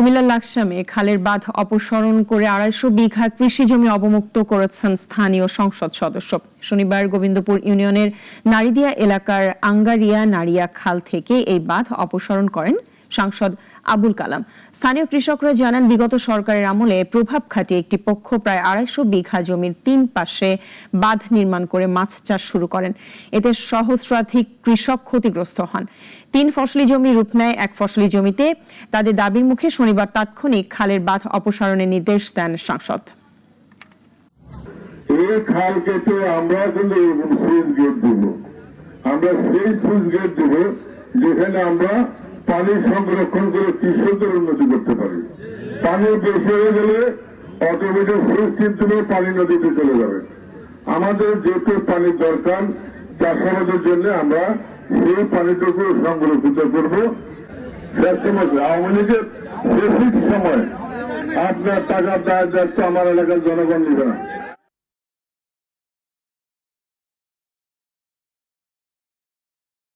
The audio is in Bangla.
কুমিল্লার লাকসামে খালের বাঁধ অপসারণ করে ২৫০ বিঘা কৃষি জমি অবমুক্ত করেছেন স্থানীয় সংসদ সদস্য। শনিবার গোবিন্দপুর ইউনিয়নের নারিদিয়া এলাকার আঙ্গারিয়া নারিয়া খাল থেকে এই বাঁধ অপসারণ করেন সাংসদ আবুল কালাম। স্থানীয় কৃষকরা জানান, বিগত সরকারের আমলে প্রভাব খাটিয়ে একটি পক্ষ প্রায় ২৫০ বিঘা জমির ৩ পাশে বাঁধ নির্মাণ করে মাছ চাষ শুরু করেন। এতে সহস্রাধিক কৃষক ক্ষতিগ্রস্ত হন। ৩ ফসলি জমি রূপ নেয় ১ ফসলি জমিতে। তাদের দাবির মুখে শনিবার তাৎক্ষণিক খালের বাঁধ অপসারণের নির্দেশ দেন সাংসদ। এই খাল কেটে আমরা কিন্তু সুইচ গেট দিব, আমরা সেই সুইচ গেট দিব যেখানে আমরা পানি সংরক্ষণ করে কৃষকদের উন্নতি করতে পারি। পানি বেশি হয়ে গেলে অটোমেটিক সুইচ চিনতে পানি নদীতে চলে যাবে। আমাদের যেটুকু পানির দরকার চাষাবাদের জন্য আমরা সেই পানিটুকু সংরক্ষিত করব। আওয়ামী লীগের বেশি সময় আপনার টাকা দায় দায়িত্ব আমার এলাকার জনগণ নিবে না।